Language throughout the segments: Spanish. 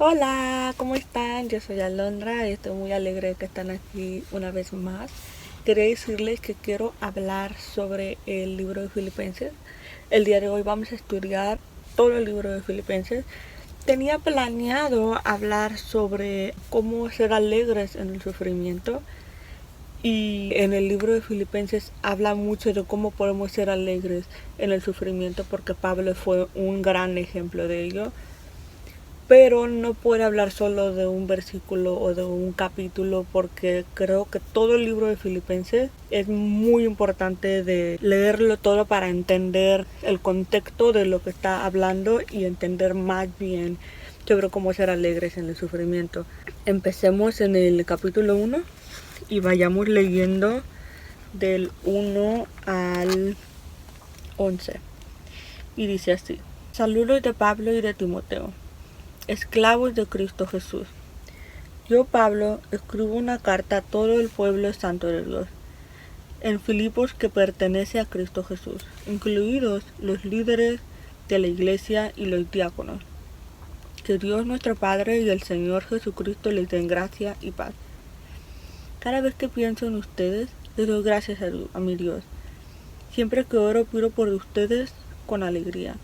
Hola, ¿cómo están? Yo soy Alondra y estoy muy alegre de que están aquí una vez más. Quería decirles que quiero hablar sobre el libro de Filipenses. El día de hoy vamos a estudiar todo el libro de Filipenses. Tenía planeado hablar sobre cómo ser alegres en el sufrimiento, y en el libro de Filipenses habla mucho de cómo podemos ser alegres en el sufrimiento porque Pablo fue un gran ejemplo de ello, pero no puedo hablar solo de un versículo o de un capítulo porque creo que todo el libro de Filipenses es muy importante de leerlo todo para entender el contexto de lo que está hablando y entender más bien sobre cómo ser alegres en el sufrimiento. Empecemos en el capítulo 1 y vayamos leyendo del 1 al 11. Y dice así: Saludos de Pablo y de Timoteo, esclavos de Cristo Jesús. Yo, Pablo, escribo una carta a todo el pueblo santo de Dios, en Filipos, que pertenece a Cristo Jesús, incluidos los líderes de la iglesia y los diáconos. Que Dios nuestro Padre y el Señor Jesucristo les den gracia y paz. Cada vez que pienso en ustedes, les doy gracias a mi Dios. Siempre que oro, pido por ustedes con alegría,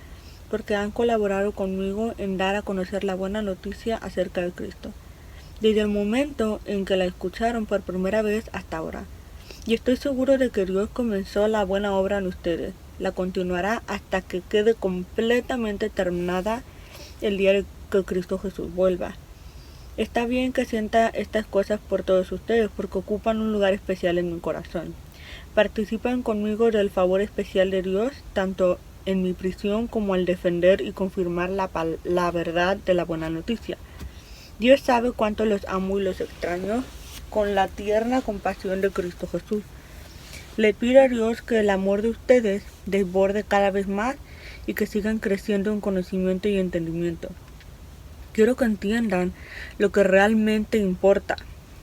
porque han colaborado conmigo en dar a conocer la buena noticia acerca de Cristo, desde el momento en que la escucharon por primera vez hasta ahora. Y estoy seguro de que Dios comenzó la buena obra en ustedes, la continuará hasta que quede completamente terminada el día que Cristo Jesús vuelva. Está bien que sienta estas cosas por todos ustedes, porque ocupan un lugar especial en mi corazón. Participan conmigo del favor especial de Dios, tanto en mi prisión como al defender y confirmar la verdad de la buena noticia. Dios sabe cuánto los amo y los extraño con la tierna compasión de Cristo Jesús. Le pido a Dios que el amor de ustedes desborde cada vez más y que sigan creciendo en conocimiento y entendimiento. Quiero que entiendan lo que realmente importa,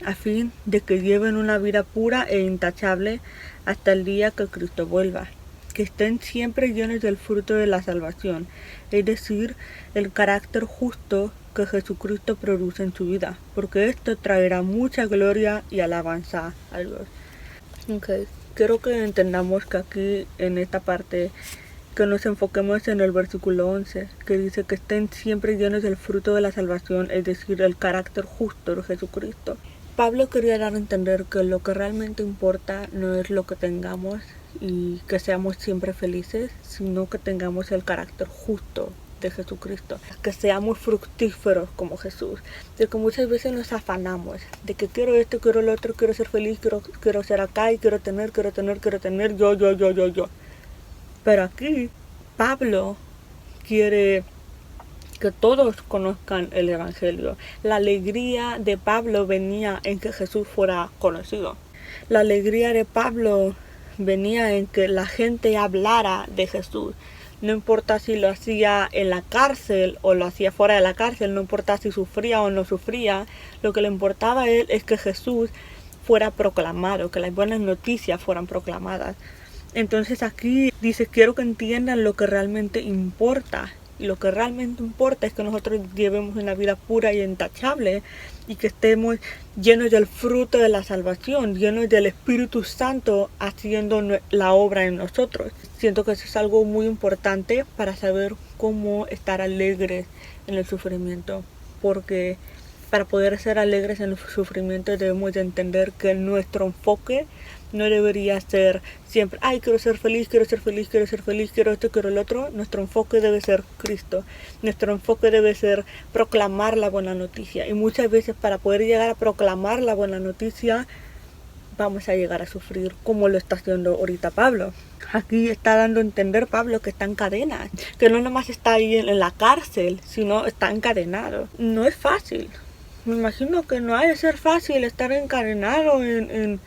a fin de que lleven una vida pura e intachable hasta el día que Cristo vuelva. Que estén siempre llenos del fruto de la salvación, es decir, el carácter justo que Jesucristo produce en su vida, porque esto traerá mucha gloria y alabanza a Dios. Okay. Quiero que entendamos que aquí en esta parte que nos enfoquemos en el versículo 11, que dice que estén siempre llenos del fruto de la salvación, es decir, el carácter justo de Jesucristo. Pablo quería dar a entender que lo que realmente importa no es lo que tengamos y que seamos siempre felices, sino que tengamos el carácter justo de Jesucristo, que seamos fructíferos como Jesús, de que muchas veces nos afanamos, de que quiero esto, quiero lo otro, quiero ser feliz, quiero ser acá y quiero tener, yo. Pero aquí Pablo quiere que todos conozcan el Evangelio. La alegría de Pablo venía en que Jesús fuera conocido. La alegría de Pablo venía en que la gente hablara de Jesús. No importa si lo hacía en la cárcel o lo hacía fuera de la cárcel, no importa si sufría o no sufría, lo que le importaba a él es que Jesús fuera proclamado, que las buenas noticias fueran proclamadas. Entonces aquí dice, quiero que entiendan lo que realmente importa. Y lo que realmente importa es que nosotros llevemos una vida pura y intachable y que estemos llenos del fruto de la salvación, llenos del Espíritu Santo haciendo la obra en nosotros. Siento que eso es algo muy importante para saber cómo estar alegres en el sufrimiento, porque para poder ser alegres en el sufrimiento debemos de entender que nuestro enfoque no debería ser siempre, ay, quiero ser feliz, quiero ser feliz, quiero ser feliz, quiero esto, quiero el otro. Nuestro enfoque debe ser Cristo. Nuestro enfoque debe ser proclamar la buena noticia. Y muchas veces para poder llegar a proclamar la buena noticia, vamos a llegar a sufrir como lo está haciendo ahorita Pablo. Aquí está dando a entender Pablo que está en cadenas, que no nomás está ahí en la cárcel, sino está encadenado. No es fácil. Me imagino que no ha de ser fácil estar encadenado en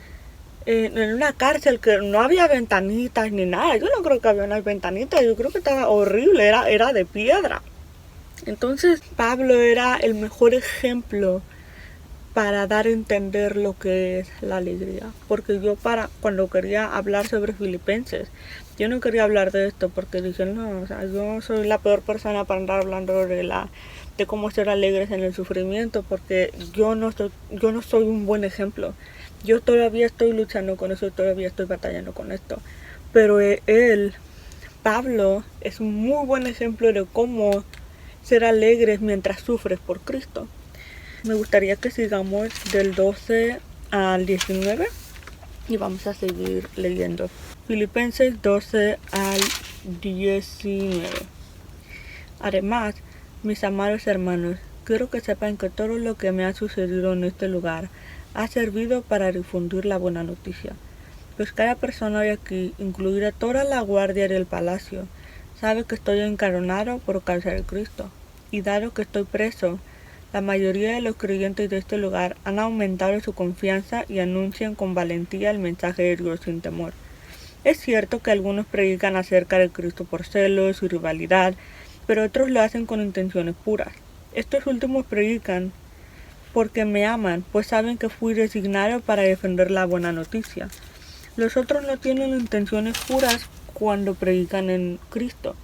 una cárcel que no había ventanitas ni nada. Yo no creo que había unas ventanitas, yo creo que estaba horrible, era de piedra. Entonces Pablo era el mejor ejemplo para dar a entender lo que es la alegría. Porque yo cuando quería hablar sobre Filipenses, yo no quería hablar de esto porque dije, no, o sea, yo soy la peor persona para andar hablando de cómo ser alegres en el sufrimiento, porque yo no soy un buen ejemplo. Yo todavía estoy luchando con eso, todavía estoy batallando con esto. Pero Pablo, es un muy buen ejemplo de cómo ser alegres mientras sufres por Cristo. Me gustaría que sigamos del 12 al 19 y vamos a seguir leyendo. Filipenses 12 al 19. Además, mis amados hermanos, quiero que sepan que todo lo que me ha sucedido en este lugar ha servido para difundir la buena noticia. Pues cada persona de aquí, incluida toda la guardia del palacio, sabe que estoy encadenado por causa de Cristo. Y dado que estoy preso, la mayoría de los creyentes de este lugar han aumentado su confianza y anuncian con valentía el mensaje de Dios sin temor. Es cierto que algunos predican acerca de Cristo por celos y rivalidad, pero otros lo hacen con intenciones puras. Estos últimos predican porque me aman, pues saben que fui designado para defender la buena noticia. Los otros no tienen intenciones puras cuando predican en Cristo.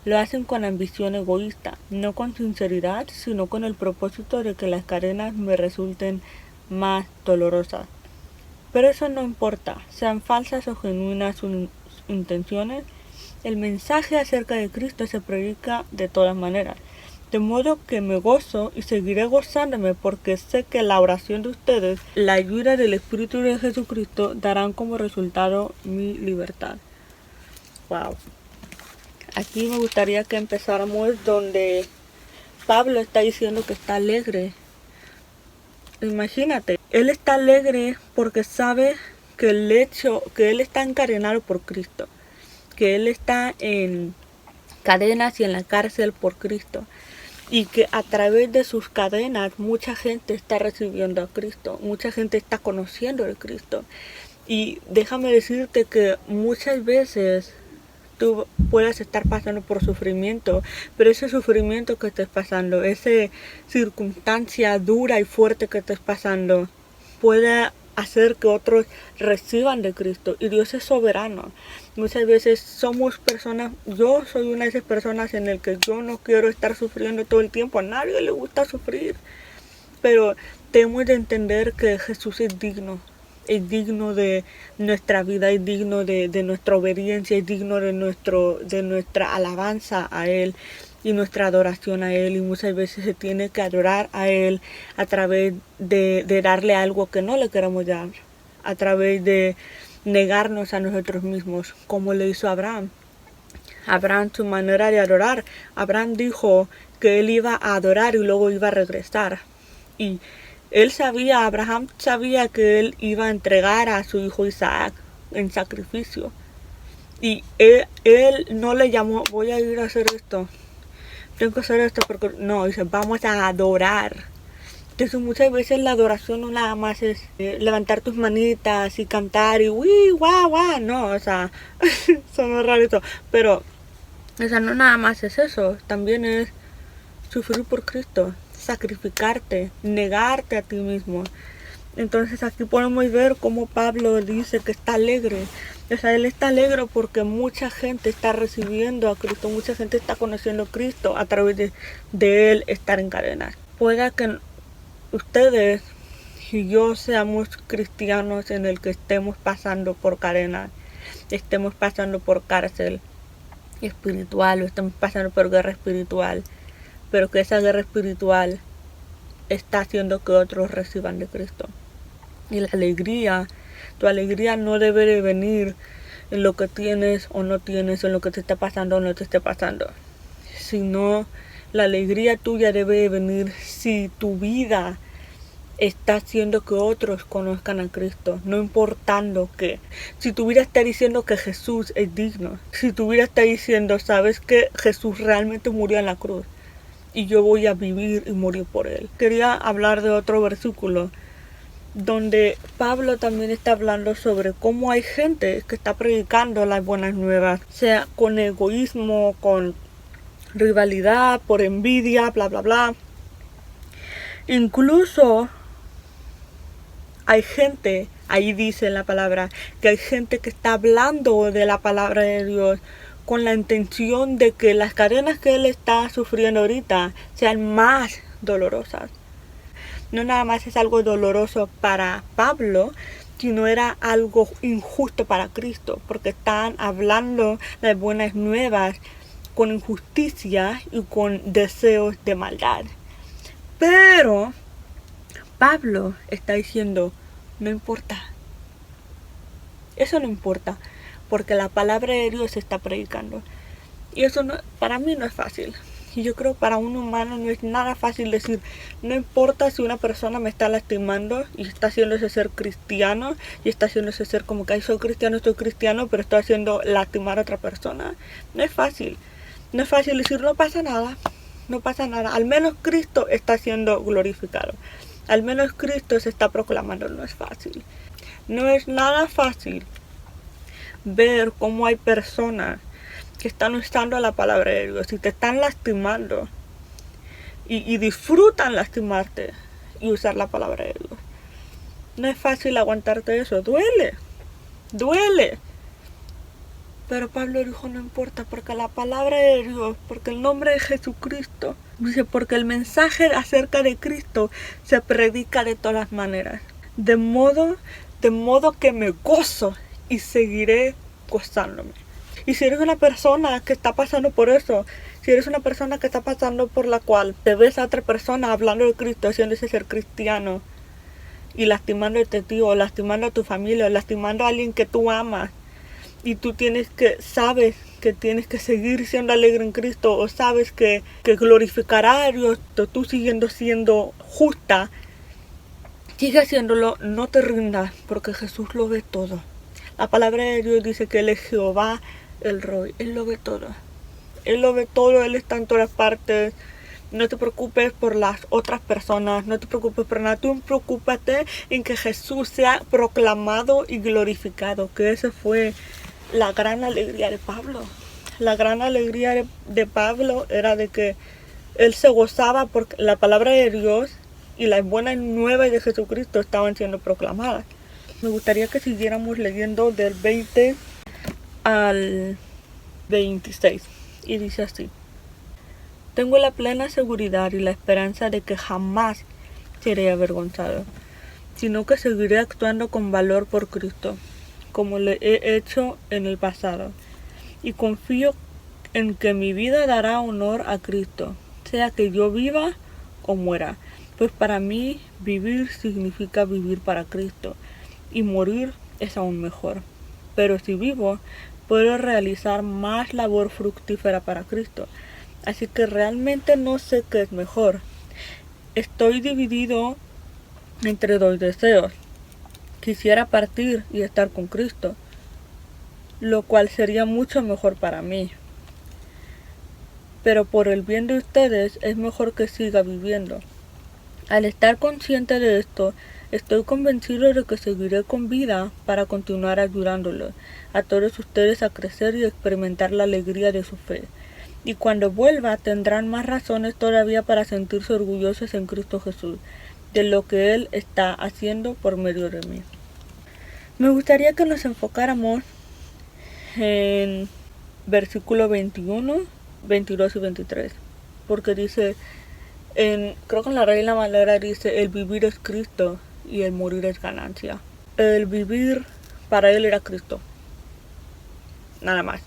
Lo hacen con ambición egoísta, no con sinceridad, sino con el propósito de que las cadenas me resulten más dolorosas. Pero eso no importa, sean falsas o genuinas sus intenciones, el mensaje acerca de Cristo se predica de todas maneras. De modo que me gozo y seguiré gozándome porque sé que la oración de ustedes, la ayuda del Espíritu de Jesucristo, darán como resultado mi libertad. Wow. Aquí me gustaría que empezáramos donde Pablo está diciendo que está alegre. Imagínate, él está alegre porque sabe que el hecho, que él está encadenado por Cristo, que él está en cadenas y en la cárcel por Cristo, y que a través de sus cadenas mucha gente está recibiendo a Cristo, mucha gente está conociendo a Cristo. Y déjame decirte que muchas veces tú puedes estar pasando por sufrimiento, pero ese sufrimiento que estés pasando, esa circunstancia dura y fuerte que estés pasando, puede hacer que otros reciban de Cristo. Y Dios es soberano. Muchas veces somos personas, yo soy una de esas personas en el que yo no quiero estar sufriendo todo el tiempo. A nadie le gusta sufrir, pero tenemos de entender que Jesús es digno de nuestra vida, es digno de nuestra obediencia, es digno de nuestra alabanza a Él y nuestra adoración a Él. Y muchas veces se tiene que adorar a Él a través de darle algo que no le queremos dar, a través de negarnos a nosotros mismos, como le hizo Abraham. Abraham, su manera de adorar, Abraham dijo que él iba a adorar y luego iba a regresar. Y Abraham sabía que él iba a entregar a su hijo Isaac en sacrificio. Y él no le llamó, voy a ir a hacer esto, tengo que hacer esto, porque no, dice, vamos a adorar. Entonces muchas veces la adoración no nada más es levantar tus manitas y cantar y uy, guau, guau, no, o sea, son raro, pero, o sea, no nada más es eso, también es sufrir por Cristo, sacrificarte, negarte a ti mismo. Entonces aquí podemos ver cómo Pablo dice que está alegre. O sea, él está alegre porque mucha gente está recibiendo a Cristo, mucha gente está conociendo a Cristo a través de él estar en cadenas. Pueda que ustedes y yo seamos cristianos en el que estemos pasando por cadenas, estemos pasando por cárcel espiritual o estemos pasando por guerra espiritual, pero que esa guerra espiritual está haciendo que otros reciban de Cristo. Y la alegría, tu alegría no debe de venir en lo que tienes o no tienes, en lo que te está pasando o no te está pasando, sino la alegría tuya debe de venir si tu vida está haciendo que otros conozcan a Cristo, no importando que, si tu vida está diciendo que Jesús es digno, si tu vida está diciendo, sabes que Jesús realmente murió en la cruz y yo voy a vivir y morir por él. Quería hablar de otro versículo donde Pablo también está hablando sobre cómo hay gente que está predicando las buenas nuevas, sea con egoísmo, con rivalidad, por envidia, bla bla bla. Incluso hay gente, ahí dice en la palabra, que hay gente que está hablando de la palabra de Dios con la intención de que las cadenas que él está sufriendo ahorita sean más dolorosas. No nada más es algo doloroso para Pablo, sino era algo injusto para Cristo, porque están hablando las buenas nuevas con injusticia y con deseos de maldad. Pero Pablo está diciendo, no importa. Eso no importa, porque la palabra de Dios se está predicando. Y eso no, para mí no es fácil. Y yo creo que para un humano no es nada fácil decir, no importa si una persona me está lastimando y está haciéndose ser cristiano y está haciéndose ser como que soy cristiano, pero estoy haciendo lastimar a otra persona. No es fácil. No es fácil decir, no pasa nada. No pasa nada. Al menos Cristo está siendo glorificado. Al menos Cristo se está proclamando. No es fácil. No es nada fácil ver cómo hay personas que están usando la palabra de Dios y te están lastimando y disfrutan lastimarte y usar la palabra de Dios. No es fácil aguantarte eso, duele, pero Pablo dijo no importa, porque la palabra de Dios, porque el nombre de Jesucristo, dice, porque el mensaje acerca de Cristo se predica de todas maneras, de modo que me gozo y seguiré gozándome. Y si eres una persona que está pasando por eso, si eres una persona que está pasando por la cual te ves a otra persona hablando de Cristo, haciéndose ser cristiano, y lastimándote a ti, o lastimando a tu familia, o lastimando a alguien que tú amas, y tú sabes que tienes que seguir siendo alegre en Cristo, o sabes que glorificará a Dios, tú siguiendo siendo justa, sigue haciéndolo, no te rindas, porque Jesús lo ve todo. La palabra de Dios dice que Él es Jehová el Roy, Él lo ve todo. Él lo ve todo, Él está en todas partes. No te preocupes por las otras personas, no te preocupes por nada. Tú preocúpate en que Jesús sea proclamado y glorificado, que esa fue la gran alegría de Pablo. La gran alegría de Pablo era de que él se gozaba porque la palabra de Dios y las buenas nuevas de Jesucristo estaban siendo proclamadas. Me gustaría que siguiéramos leyendo del 20 al 26. Y dice así: tengo la plena seguridad y la esperanza de que jamás seré avergonzado, sino que seguiré actuando con valor por Cristo, como lo he hecho en el pasado. Y confío en que mi vida dará honor a Cristo, sea que yo viva o muera. Pues para mí vivir significa vivir para Cristo, y morir es aún mejor. Pero si vivo, puedo realizar más labor fructífera para Cristo. Así que realmente no sé qué es mejor. Estoy dividido entre dos deseos. Quisiera partir y estar con Cristo, lo cual sería mucho mejor para mí. Pero por el bien de ustedes es mejor que siga viviendo. Al estar consciente de esto, estoy convencido de que seguiré con vida para continuar ayudándolos a todos ustedes a crecer y experimentar la alegría de su fe. Y cuando vuelva tendrán más razones todavía para sentirse orgullosos en Cristo Jesús, de lo que Él está haciendo por medio de mí. Me gustaría que nos enfocáramos en versículo 21, 22 y 23, porque dice, creo que en la Reina Valera dice, el vivir es Cristo y el morir es ganancia. El vivir para Él era Cristo, nada más.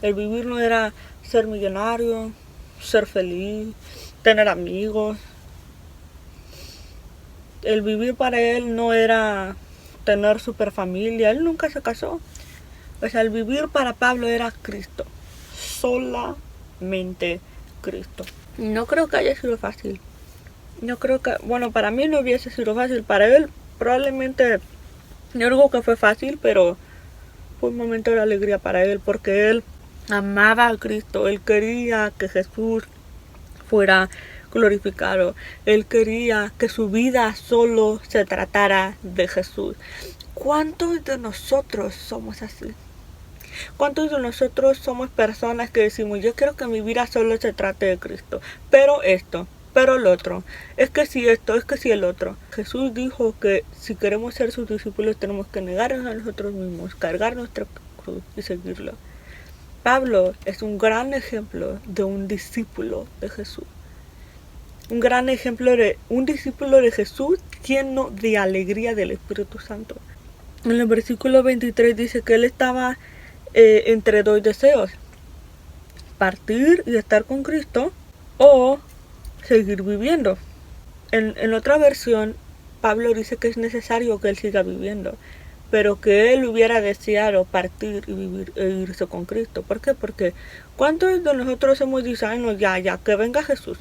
El vivir no era ser millonario, ser feliz, tener amigos. El vivir para Él no era tener super familia. Él nunca se casó. O sea, el vivir para Pablo era Cristo, solamente Cristo. No creo que haya sido fácil. No creo que, bueno, para mí no hubiese sido fácil. Para él probablemente, no digo que fue fácil, pero fue un momento de alegría para él, porque él amaba a Cristo. Él quería que Jesús fuera glorificado. Él quería que su vida solo se tratara de Jesús. ¿Cuántos de nosotros somos así? ¿Cuántos de nosotros somos personas que decimos, yo quiero que mi vida solo se trate de Cristo, pero esto, pero el otro, es que si esto, es que si el otro? Jesús dijo que si queremos ser sus discípulos tenemos que negarnos a nosotros mismos, cargar nuestra cruz y seguirlo. Pablo es un gran ejemplo de un discípulo de Jesús. Un gran ejemplo de un discípulo de Jesús lleno de alegría del Espíritu Santo. En el versículo 23 dice que él estaba entre dos deseos: partir y estar con Cristo, o seguir viviendo. En otra versión, Pablo dice que es necesario que él siga viviendo, pero que él hubiera deseado partir y vivir e irse con Cristo. ¿Por qué? Porque ¿cuántos de nosotros hemos dicho, ay no, ya, que venga Jesús?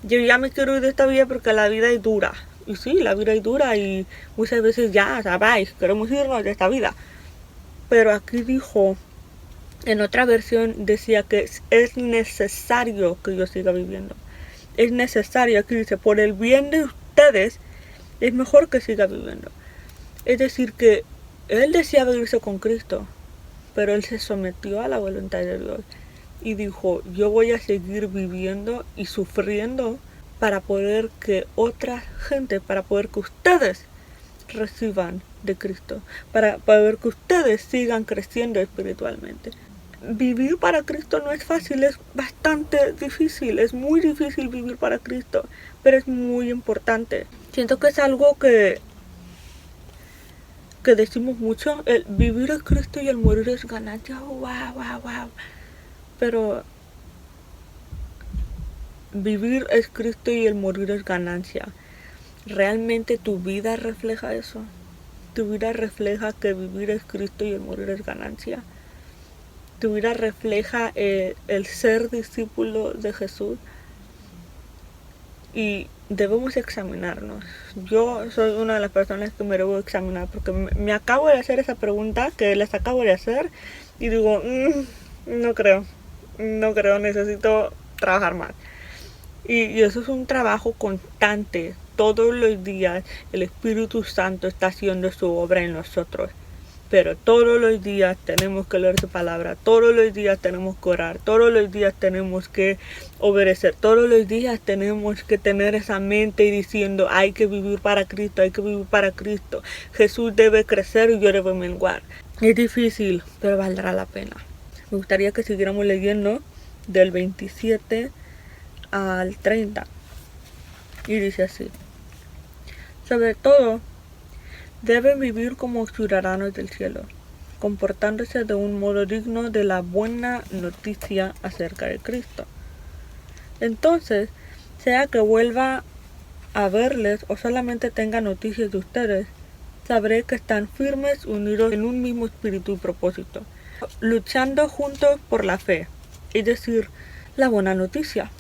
Yo ya me quiero ir de esta vida porque la vida es dura. Y sí, la vida es dura y muchas veces ya, sabéis, queremos irnos de esta vida. Pero aquí dijo, en otra versión decía que es necesario que yo siga viviendo. Es necesario, aquí dice, por el bien de ustedes, es mejor que siga viviendo. Es decir, que él deseaba irse con Cristo, pero él se sometió a la voluntad de Dios y dijo, yo voy a seguir viviendo y sufriendo para poder que otra gente, para poder que ustedes reciban de Cristo, para poder que ustedes sigan creciendo espiritualmente. Vivir para Cristo no es fácil, es bastante difícil, es muy difícil vivir para Cristo, pero es muy importante. Siento que es algo que decimos mucho, el vivir es Cristo y el morir es ganancia, wow. Pero vivir es Cristo y el morir es ganancia. ¿Realmente tu vida refleja eso? ¿Tu vida refleja que vivir es Cristo y el morir es ganancia? ¿Tu vida refleja el ser discípulo de Jesús? Y debemos examinarnos. Yo soy una de las personas que me debo examinar porque me acabo de hacer esa pregunta que les acabo de hacer y digo, no creo, necesito trabajar más. Y eso es un trabajo constante. Todos los días el Espíritu Santo está haciendo su obra en nosotros. Pero todos los días tenemos que leer su palabra, todos los días tenemos que orar, todos los días tenemos que obedecer, todos los días tenemos que tener esa mente diciendo hay que vivir para Cristo, hay que vivir para Cristo. Jesús debe crecer y yo debo menguar. Es difícil, pero valdrá la pena. Me gustaría que siguiéramos leyendo del 27 al 30. Y dice así: sobre todo, deben vivir como ciudadanos del cielo, comportándose de un modo digno de la buena noticia acerca de Cristo. Entonces, sea que vuelva a verles o solamente tenga noticias de ustedes, sabré que están firmes, unidos en un mismo espíritu y propósito, luchando juntos por la fe, es decir, la buena noticia.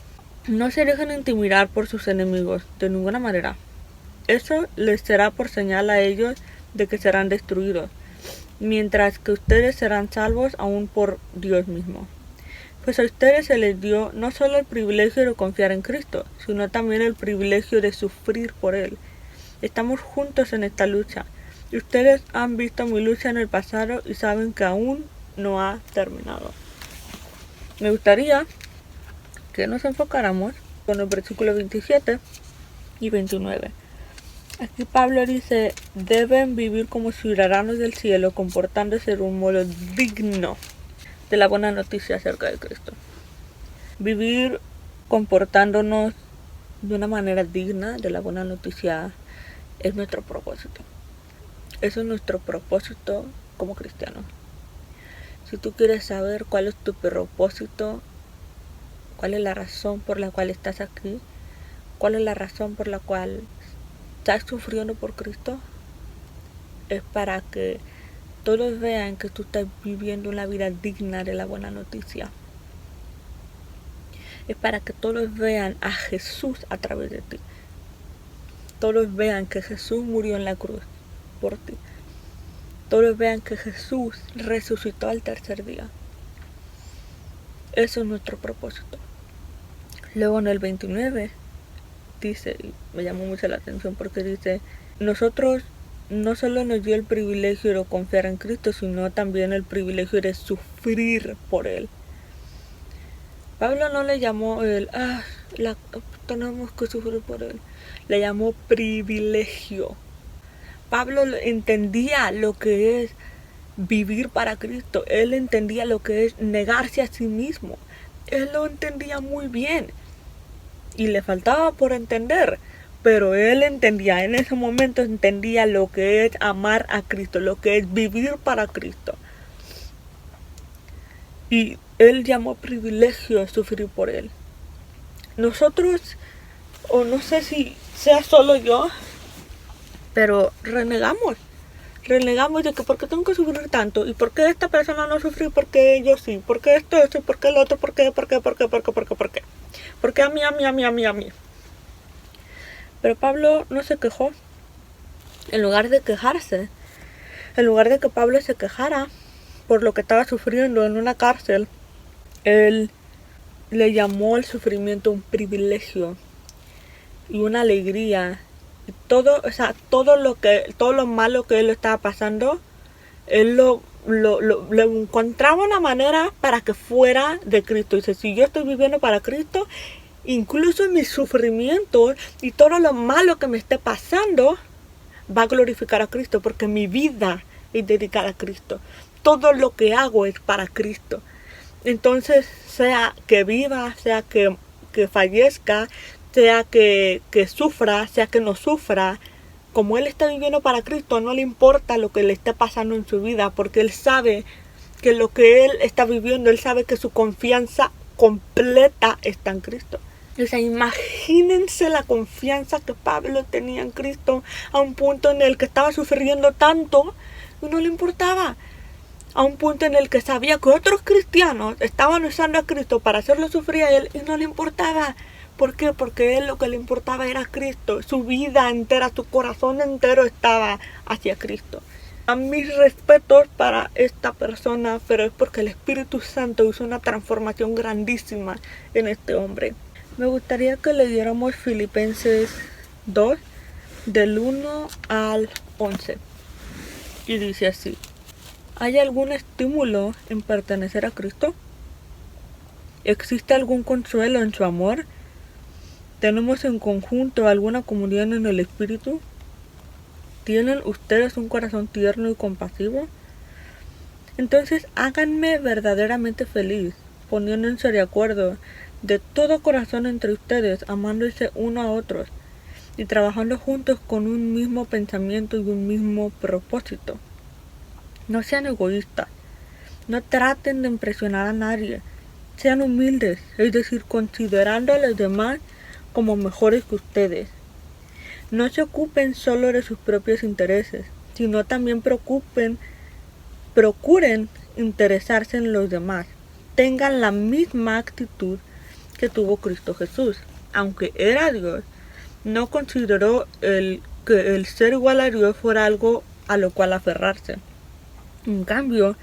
No se dejen intimidar por sus enemigos, de ninguna manera. Eso les será por señal a ellos de que serán destruidos, mientras que ustedes serán salvos aún por Dios mismo. Pues a ustedes se les dio no solo el privilegio de confiar en Cristo, sino también el privilegio de sufrir por Él. Estamos juntos en esta lucha, y ustedes han visto mi lucha en el pasado y saben que aún no ha terminado. Me gustaría que nos enfocáramos con el versículo 27 y 29. Aquí Pablo dice, deben vivir como ciudadanos del cielo, comportándose de un modo digno de la buena noticia acerca de Cristo. Vivir comportándonos de una manera digna de la buena noticia es nuestro propósito. Eso es nuestro propósito como cristianos. Si tú quieres saber cuál es tu propósito, cuál es la razón por la cual estás aquí, cuál es la razón por la cual estás sufriendo por Cristo, es para que todos vean que tú estás viviendo una vida digna de la buena noticia. Es para que todos vean a Jesús a través de ti. Todos vean que Jesús murió en la cruz por ti. Todos vean que Jesús resucitó al tercer día. Eso es nuestro propósito. Luego en el 29 dice, y me llamó mucho la atención porque dice, nosotros no solo nos dio el privilegio de confiar en Cristo, sino también el privilegio de sufrir por Él. Pablo no le llamó tenemos que sufrir por Él, le llamó privilegio. Pablo entendía lo que es vivir para Cristo. Él entendía lo que es negarse a sí mismo. Él lo entendía muy bien. Y le faltaba por entender. Pero él entendía, en ese momento entendía lo que es amar a Cristo, lo que es vivir para Cristo. Y él llamó privilegio sufrir por él. Nosotros, o no sé si sea solo yo, pero renegamos de que por qué tengo que sufrir tanto, y por qué esta persona no sufrió, por qué yo sí, por qué esto, y por qué el otro, por qué, por qué a mí. Pero Pablo no se quejó. En lugar de quejarse, en lugar de que Pablo se quejara por lo que estaba sufriendo en una cárcel, él le llamó el sufrimiento un privilegio y una alegría. Y todo lo malo que él estaba pasando, él le encontraba una manera para que fuera de Cristo. Dice, si yo estoy viviendo para Cristo, incluso mis sufrimientos y todo lo malo que me esté pasando va a glorificar a Cristo, porque mi vida es dedicada a Cristo. Todo lo que hago es para Cristo. Entonces, sea que viva, sea que fallezca, sea que sufra, sea que no sufra, como él está viviendo para Cristo, no le importa lo que le esté pasando en su vida, porque él sabe que lo que él está viviendo, él sabe que su confianza completa está en Cristo. O sea, imagínense la confianza que Pablo tenía en Cristo a un punto en el que estaba sufriendo tanto y no le importaba. A un punto en el que sabía que otros cristianos estaban usando a Cristo para hacerlo sufrir a él y no le importaba. ¿Por qué? Porque a él lo que le importaba era Cristo. Su vida entera, su corazón entero estaba hacia Cristo. A mis respetos para esta persona, pero es porque el Espíritu Santo hizo una transformación grandísima en este hombre. Me gustaría que le diéramos Filipenses 2, del 1 al 11. Y dice así. ¿Hay algún estímulo en pertenecer a Cristo? ¿Existe algún consuelo en su amor? ¿Tenemos en conjunto alguna comunión en el Espíritu? ¿Tienen ustedes un corazón tierno y compasivo? Entonces háganme verdaderamente feliz, poniéndose de acuerdo de todo corazón entre ustedes, amándose uno a otros y trabajando juntos con un mismo pensamiento y un mismo propósito. No sean egoístas, no traten de impresionar a nadie, sean humildes, es decir, considerando a los demás como mejores que ustedes. No se ocupen solo de sus propios intereses, sino también procuren interesarse en los demás. Tengan la misma actitud que tuvo Cristo Jesús. Aunque era Dios, no consideró que el ser igual a Dios fuera algo a lo cual aferrarse. En cambio,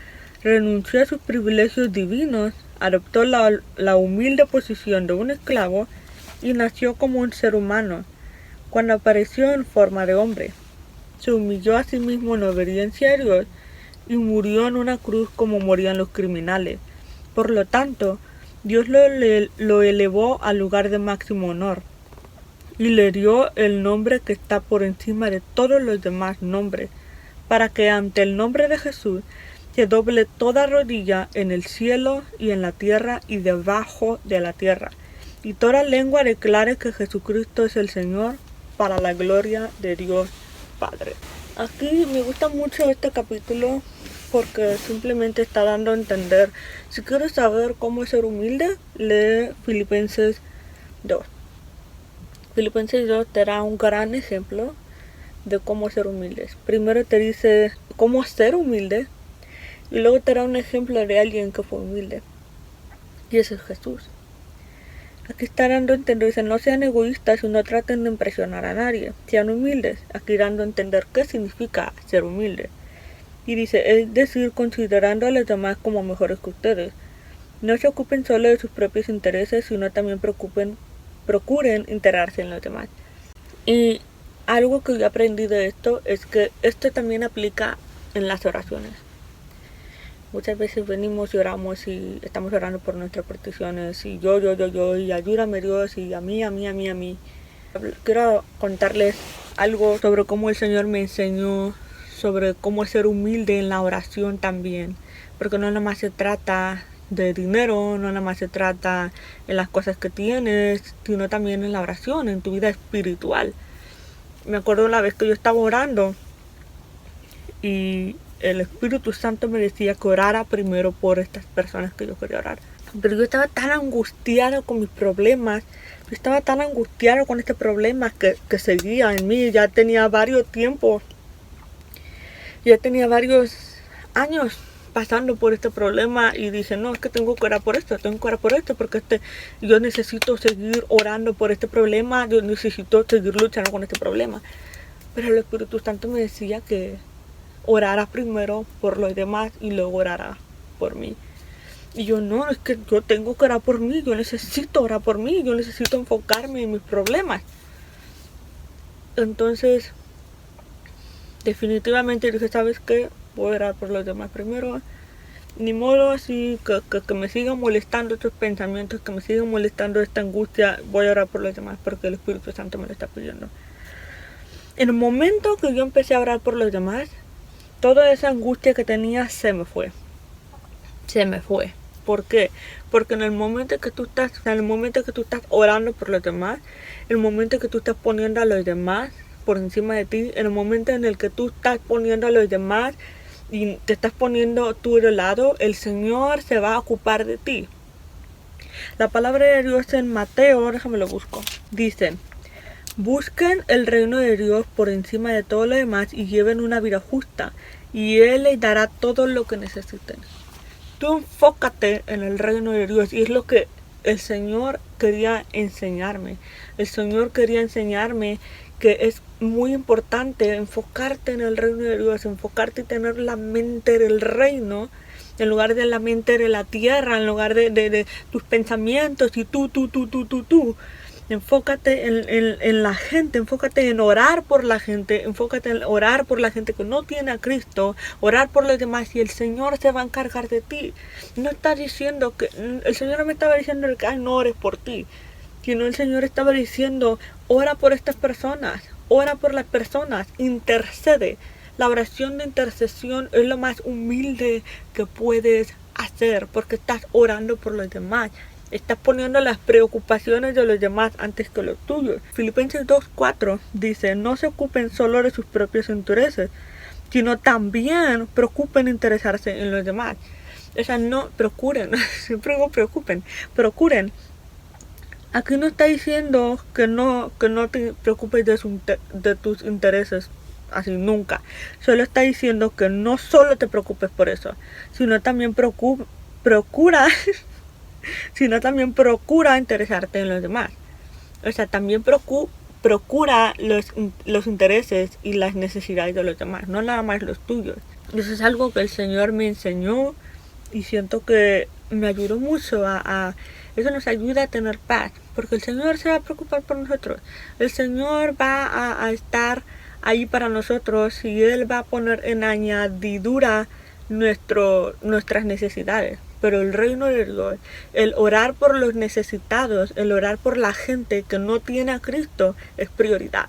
renunció a sus privilegios divinos, adoptó la humilde posición de un esclavo y nació como un ser humano. Cuando apareció en forma de hombre, se humilló a sí mismo en obediencia a Dios y murió en una cruz como morían los criminales. Por lo tanto, Dios lo elevó al lugar de máximo honor y le dio el nombre que está por encima de todos los demás nombres, para que ante el nombre de Jesús se doble toda rodilla en el cielo y en la tierra y debajo de la tierra, y toda lengua declare que Jesucristo es el Señor, para la gloria de Dios Padre. Aquí me gusta mucho este capítulo porque simplemente está dando a entender, si quieres saber cómo ser humilde, lee Filipenses 2. Filipenses 2 te da un gran ejemplo de cómo ser humildes. Primero te dice cómo ser humilde y luego te da un ejemplo de alguien que fue humilde, y ese es Jesús. Aquí está dando a entender, dice, no sean egoístas y no traten de impresionar a nadie, sean humildes. Aquí dando a entender qué significa ser humilde. Y dice, es decir, considerando a los demás como mejores que ustedes. No se ocupen solo de sus propios intereses, sino también procuren enterarse en los demás. Y algo que yo aprendí de esto es que esto también aplica en las oraciones. Muchas veces venimos y oramos y estamos orando por nuestras peticiones y yo, y ayúdame Dios y a mí. Quiero contarles algo sobre cómo el Señor me enseñó sobre cómo ser humilde en la oración también, porque no nada más se trata de dinero, no nada más se trata en las cosas que tienes, sino también en la oración, en tu vida espiritual. Me acuerdo la vez que yo estaba orando y el Espíritu Santo me decía que orara primero por estas personas que yo quería orar. Pero yo estaba tan angustiado con mis problemas, yo estaba tan angustiado con este problema que seguía en mí. Ya tenía varios tiempos, ya tenía varios años pasando por este problema y dije, no, es que tengo que orar por esto, porque yo necesito seguir orando por este problema, yo necesito seguir luchando con este problema. Pero el Espíritu Santo me decía que orara primero por los demás y luego orara por mí. Y yo, no, es que yo tengo que orar por mí, yo necesito orar por mí, yo necesito enfocarme en mis problemas. Entonces, definitivamente dije, ¿sabes qué? Voy a orar por los demás primero. Ni modo así que me sigan molestando estos pensamientos, que me sigan molestando esta angustia. Voy a orar por los demás porque el Espíritu Santo me lo está pidiendo. En el momento que yo empecé a orar por los demás, toda esa angustia que tenía se me fue. ¿Por qué? Porque en el momento que tú estás orando por los demás, el momento que tú estás poniendo a los demás por encima de ti, en el momento en el que tú estás poniendo a los demás y te estás poniendo tú de lado, el Señor se va a ocupar de ti. La palabra de Dios en Mateo, déjame lo busco, dice: busquen el reino de Dios por encima de todo lo demás y lleven una vida justa, y Él les dará todo lo que necesiten. Tú enfócate en el reino de Dios, y es lo que el Señor quería enseñarme. El Señor quería enseñarme que es muy importante enfocarte en el reino de Dios, enfocarte y tener la mente del reino en lugar de la mente de la tierra, en lugar de tus pensamientos y tú. Enfócate en la gente, enfócate en orar por la gente, enfócate en orar por la gente que no tiene a Cristo, orar por los demás, y el Señor se va a encargar de ti. No está diciendo que, el Señor no me estaba diciendo que no ores por ti, sino el Señor estaba diciendo, ora por estas personas, ora por las personas, intercede. La oración de intercesión es lo más humilde que puedes hacer, porque estás orando por los demás. Estás poniendo las preocupaciones de los demás antes que los tuyos. Filipenses 2:4 dice, no se ocupen solo de sus propios intereses, sino también preocupen interesarse en los demás. O sea, no procuren, siempre digo procuren. Aquí no está diciendo que no te preocupes de tus intereses así nunca. Solo está diciendo que no solo te preocupes por eso, sino también procura interesarte en los demás. O sea, también procura los intereses y las necesidades de los demás, no nada más los tuyos. Eso es algo que el Señor me enseñó y siento que me ayudó mucho eso nos ayuda a tener paz, porque el Señor se va a preocupar por nosotros. El Señor va a estar ahí para nosotros y Él va a poner en añadidura nuestras necesidades. Pero el reino de Dios, el orar por los necesitados, el orar por la gente que no tiene a Cristo, es prioridad.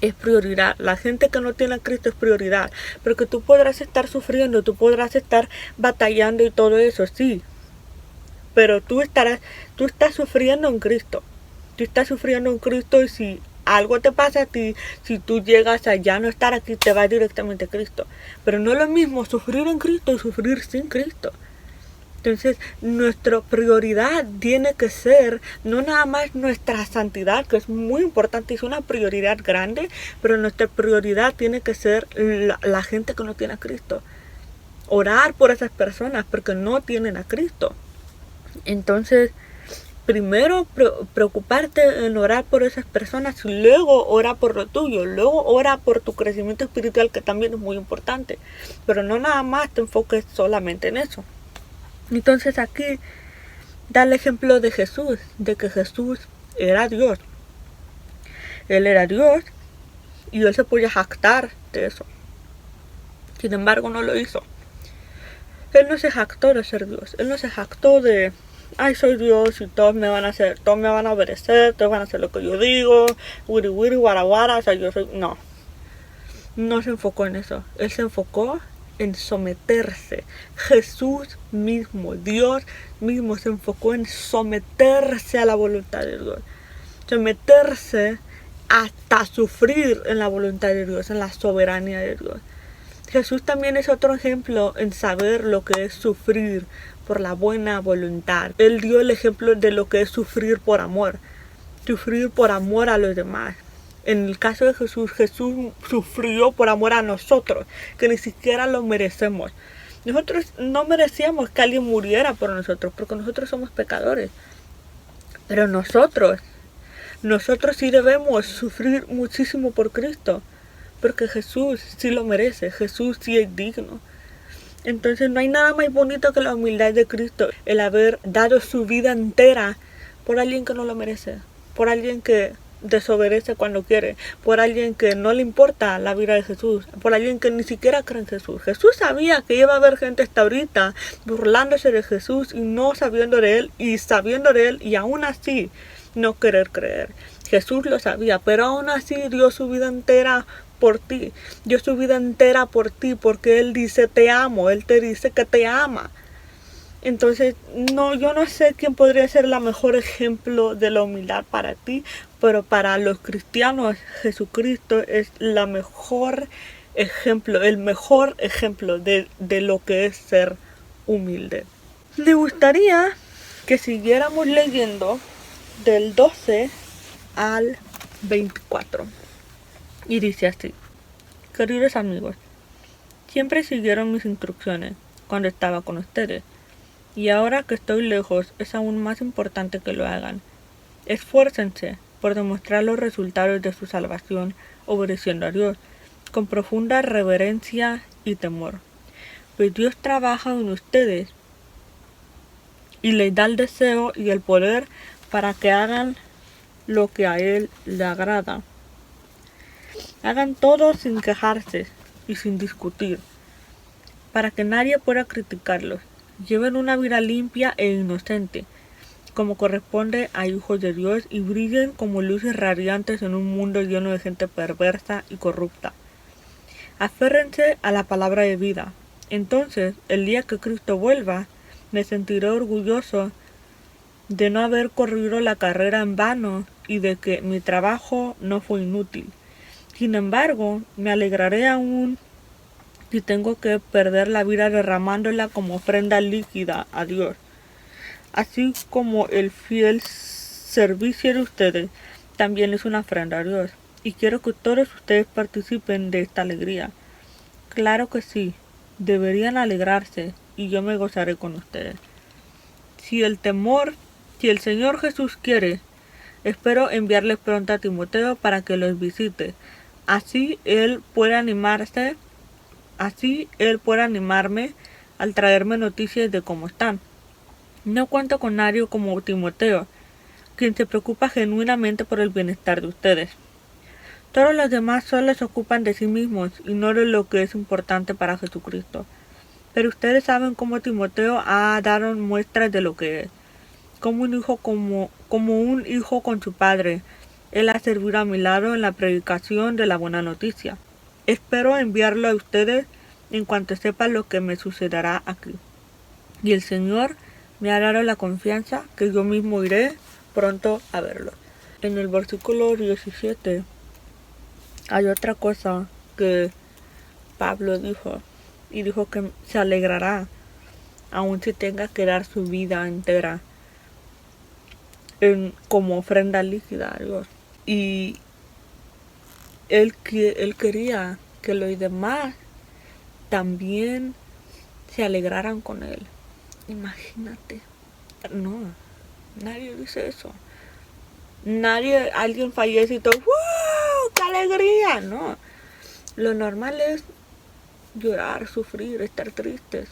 Es prioridad. La gente que no tiene a Cristo es prioridad. Porque tú podrás estar sufriendo, tú podrás estar batallando y todo eso, sí. Pero tú estás sufriendo en Cristo. Tú estás sufriendo en Cristo, y si algo te pasa a ti, si tú llegas a ya no estar aquí, te vas directamente a Cristo. Pero no es lo mismo sufrir en Cristo y sufrir sin Cristo. Entonces, nuestra prioridad tiene que ser no nada más nuestra santidad, que es muy importante, es una prioridad grande, pero nuestra prioridad tiene que ser la gente que no tiene a Cristo. Orar por esas personas porque no tienen a Cristo. Entonces, primero preocuparte en orar por esas personas, y luego ora por lo tuyo, luego ora por tu crecimiento espiritual, que también es muy importante, pero no nada más te enfoques solamente en eso. Entonces aquí da el ejemplo de Jesús, de que Jesús era Dios. Él era Dios y Él se podía jactar de eso. Sin embargo, no lo hizo. Él no se jactó de ser Dios. Él no se jactó de, ay, soy Dios y todos me van a obedecer, todos van a hacer lo que yo digo, wiri wiri, guara guara, o sea, yo soy, no. no se enfocó en eso. Él se enfocó en someterse. Jesús mismo, Dios mismo, se enfocó en someterse a la voluntad de Dios. Someterse hasta sufrir en la voluntad de Dios, en la soberanía de Dios. Jesús también es otro ejemplo en saber lo que es sufrir por la buena voluntad. Él dio el ejemplo de lo que es sufrir por amor a los demás. En el caso de Jesús, Jesús sufrió por amor a nosotros, que ni siquiera lo merecemos. Nosotros no merecíamos que alguien muriera por nosotros, porque nosotros somos pecadores. Pero nosotros sí debemos sufrir muchísimo por Cristo, porque Jesús sí lo merece, Jesús sí es digno. Entonces no hay nada más bonito que la humildad de Cristo, el haber dado su vida entera por alguien que no lo merece, por alguien que desobedece cuando quiere, por alguien que no le importa la vida de Jesús, por alguien que ni siquiera cree en Jesús. Jesús sabía que iba a haber gente hasta ahorita burlándose de Jesús y no sabiendo de él, y sabiendo de él y aún así no querer creer. Jesús lo sabía, pero aún así dio su vida entera por ti, dio su vida entera por ti, porque Él dice te amo, Él te dice que te ama. Entonces, yo no sé quién podría ser el mejor ejemplo de la humildad para ti, pero para los cristianos Jesucristo es el mejor ejemplo de lo que es ser humilde. Me gustaría que siguiéramos leyendo del 12 al 24. Y dice así: queridos amigos, siempre siguieron mis instrucciones cuando estaba con ustedes, y ahora que estoy lejos es aún más importante que lo hagan. Esfuércense por demostrar los resultados de su salvación obedeciendo a Dios con profunda reverencia y temor, pues Dios trabaja en ustedes y les da el deseo y el poder para que hagan lo que a Él le agrada. Hagan todo sin quejarse y sin discutir, para que nadie pueda criticarlos. Lleven una vida limpia e inocente, como corresponde a hijos de Dios, y brillen como luces radiantes en un mundo lleno de gente perversa y corrupta. Aférrense a la palabra de vida. Entonces, el día que Cristo vuelva, me sentiré orgulloso de no haber corrido la carrera en vano y de que mi trabajo no fue inútil. Sin embargo, me alegraré aún si tengo que perder la vida derramándola como ofrenda líquida a Dios, así como el fiel servicio de ustedes también es una ofrenda a Dios, y quiero que todos ustedes participen de esta alegría. Claro que sí, deberían alegrarse, y yo me gozaré con ustedes. Si el Señor Jesús quiere, espero enviarles pronto a Timoteo para que los visite. Así él puede animarme al traerme noticias de cómo están. No cuento con nadie como Timoteo, quien se preocupa genuinamente por el bienestar de ustedes. Todos los demás solo se ocupan de sí mismos y no de lo que es importante para Jesucristo. Pero ustedes saben cómo Timoteo ha dado muestras de lo que es. Como un hijo con su padre, él ha servido a mi lado en la predicación de la buena noticia. Espero enviarlo a ustedes en cuanto sepa lo que me sucederá aquí. Y el Señor me ha dado la confianza que yo mismo iré pronto a verlo. En el versículo 17 hay otra cosa que Pablo dijo, y dijo que se alegrará aun si tenga que dar su vida entera como ofrenda líquida a Dios. Y él quería que los demás también se alegraran con él. Imagínate. No, nadie dice eso. Alguien fallece y todo, ¡wow! ¡Qué alegría! No. Lo normal es llorar, sufrir, estar tristes.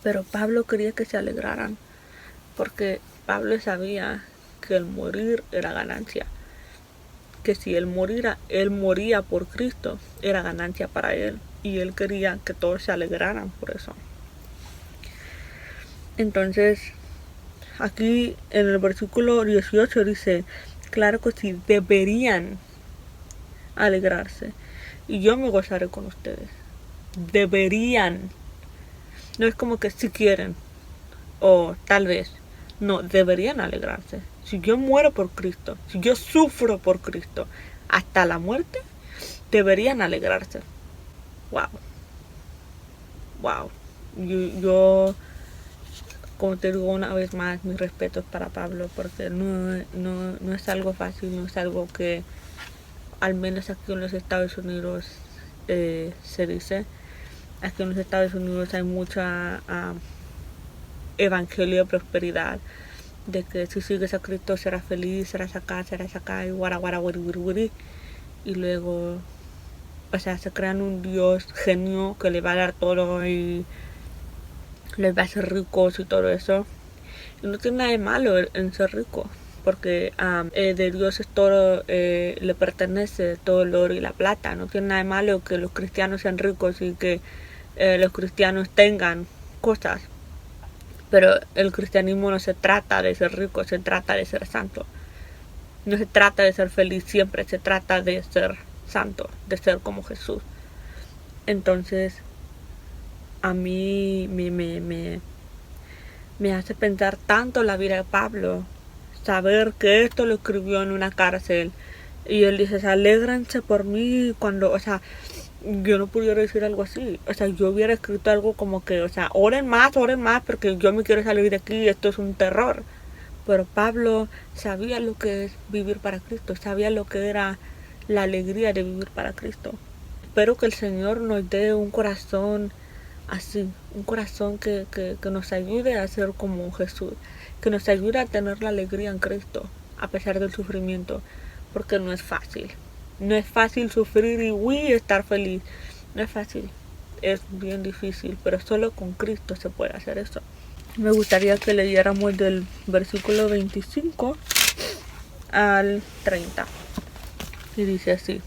Pero Pablo quería que se alegraran, porque Pablo sabía que el morir era ganancia. Que si él moría por Cristo, era ganancia para él. Y él quería que todos se alegraran por eso. Entonces, aquí en el versículo 18 dice, claro que sí, deberían alegrarse. y yo me gozaré con ustedes. Deberían. No es como que si quieren o tal vez. No, deberían alegrarse. Si yo muero por Cristo, si yo sufro por Cristo hasta la muerte, deberían alegrarse. Wow. Wow. Yo como te digo una vez más, mis respetos para Pablo, porque no es algo fácil, no es algo que al menos aquí en los Estados Unidos se dice. Aquí en los Estados Unidos hay mucha evangelio de prosperidad, de que si sigues a Cristo serás feliz, serás acá, y guara, wiri. Y luego, o sea, se crean un Dios genio que le va a dar todo y les va a hacer ricos y todo eso. Y no tiene nada de malo en ser rico, porque de Dios es todo, le pertenece todo el oro y la plata. No tiene nada de malo que los cristianos sean ricos y que los cristianos tengan cosas. Pero el cristianismo no se trata de ser rico, se trata de ser santo. No se trata de ser feliz siempre, se trata de ser santo, de ser como Jesús. Entonces, a mí me hace pensar tanto la vida de Pablo, saber que esto lo escribió en una cárcel. Y él dice, alégrense por mí cuando, o sea, yo no pudiera decir algo así. O sea, yo hubiera escrito algo como que, o sea, oren más, porque yo me quiero salir de aquí, esto es un terror. Pero Pablo sabía lo que es vivir para Cristo, sabía lo que era la alegría de vivir para Cristo. Espero que el Señor nos dé un corazón así, un corazón que nos ayude a ser como Jesús, que nos ayude a tener la alegría en Cristo, a pesar del sufrimiento, porque no es fácil. No es fácil sufrir y estar feliz. No es fácil. Es bien difícil, pero solo con Cristo se puede hacer eso. Me gustaría que leyéramos del versículo 25 al 30. Y dice así.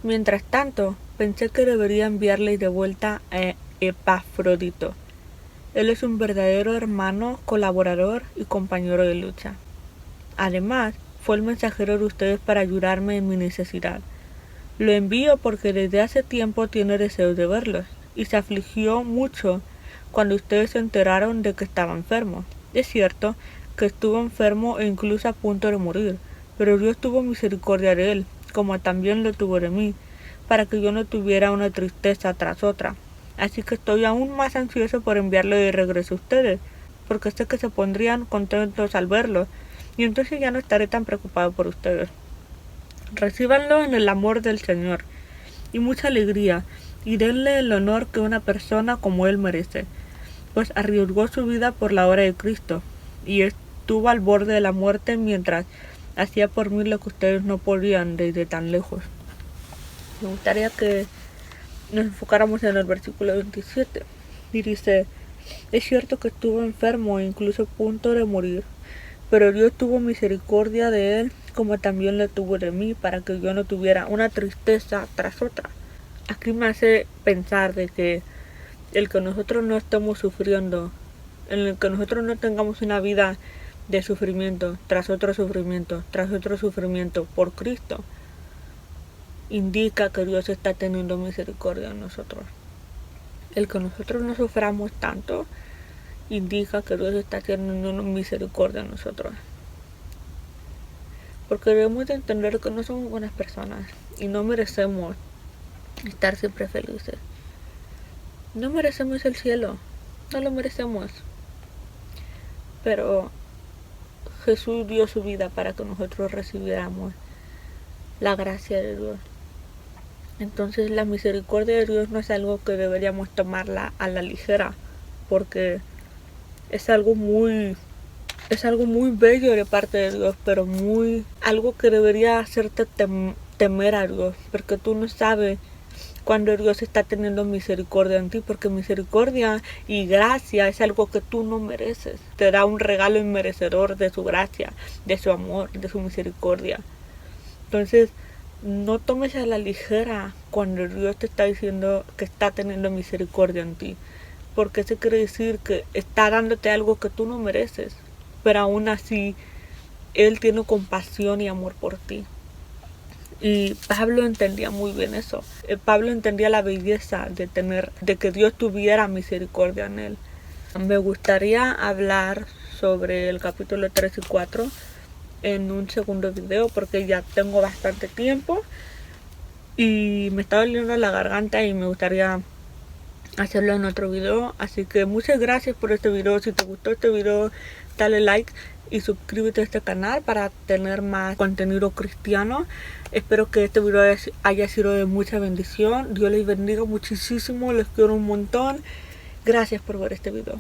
Mientras tanto, pensé que debería enviarle de vuelta a Epafrodito. Él es un verdadero hermano, colaborador y compañero de lucha. Además, fue el mensajero de ustedes para ayudarme en mi necesidad. Lo envío porque desde hace tiempo tiene deseo de verlos, y se afligió mucho cuando ustedes se enteraron de que estaba enfermo. Es cierto que estuvo enfermo e incluso a punto de morir, pero Dios tuvo misericordia de él, como también lo tuvo de mí, para que yo no tuviera una tristeza tras otra. Así que estoy aún más ansioso por enviarlo de regreso a ustedes, porque sé que se pondrían contentos al verlo, y entonces ya no estaré tan preocupado por ustedes. Recíbanlo en el amor del Señor y mucha alegría, y denle el honor que una persona como él merece, pues arriesgó su vida por la obra de Cristo, y estuvo al borde de la muerte mientras hacía por mí lo que ustedes no podían desde tan lejos. Me gustaría que nos enfocáramos en el versículo 27, y dice, es cierto que estuvo enfermo e incluso a punto de morir, pero Dios tuvo misericordia de él, como también lo tuvo de mí, para que yo no tuviera una tristeza tras otra. Aquí me hace pensar de que el que nosotros no estemos sufriendo, en el que nosotros no tengamos una vida de sufrimiento, tras otro sufrimiento, por Cristo, indica que Dios está teniendo misericordia en nosotros. El que nosotros no suframos tanto, indica que Dios está teniendo misericordia en nosotros. Porque debemos de entender que no somos buenas personas y no merecemos estar siempre felices. No merecemos el cielo, no lo merecemos. Pero Jesús dio su vida para que nosotros recibiéramos la gracia de Dios. Entonces la misericordia de Dios no es algo que deberíamos tomarla a la ligera, porque es algo muy bello de parte de Dios, pero algo que debería hacerte temer a Dios, porque tú no sabes cuando Dios está teniendo misericordia en ti, porque misericordia y gracia es algo que tú no mereces. Te da un regalo inmerecedor de su gracia, de su amor, de su misericordia. Entonces, no tomes a la ligera cuando Dios te está diciendo que está teniendo misericordia en ti, porque eso quiere decir que está dándote algo que tú no mereces, pero aún así Él tiene compasión y amor por ti. Y Pablo entendía muy bien eso. Pablo entendía la belleza de que Dios tuviera misericordia en él. Me gustaría hablar sobre el capítulo 3 y 4 en un segundo video porque ya tengo bastante tiempo y me está doliendo la garganta y me gustaría hacerlo en otro video. Así que muchas gracias por este video. Si te gustó este video, dale like y suscríbete a este canal para tener más contenido cristiano. Espero que este video haya sido de mucha bendición. Dios les bendiga muchísimo, les quiero un montón. Gracias por ver este video.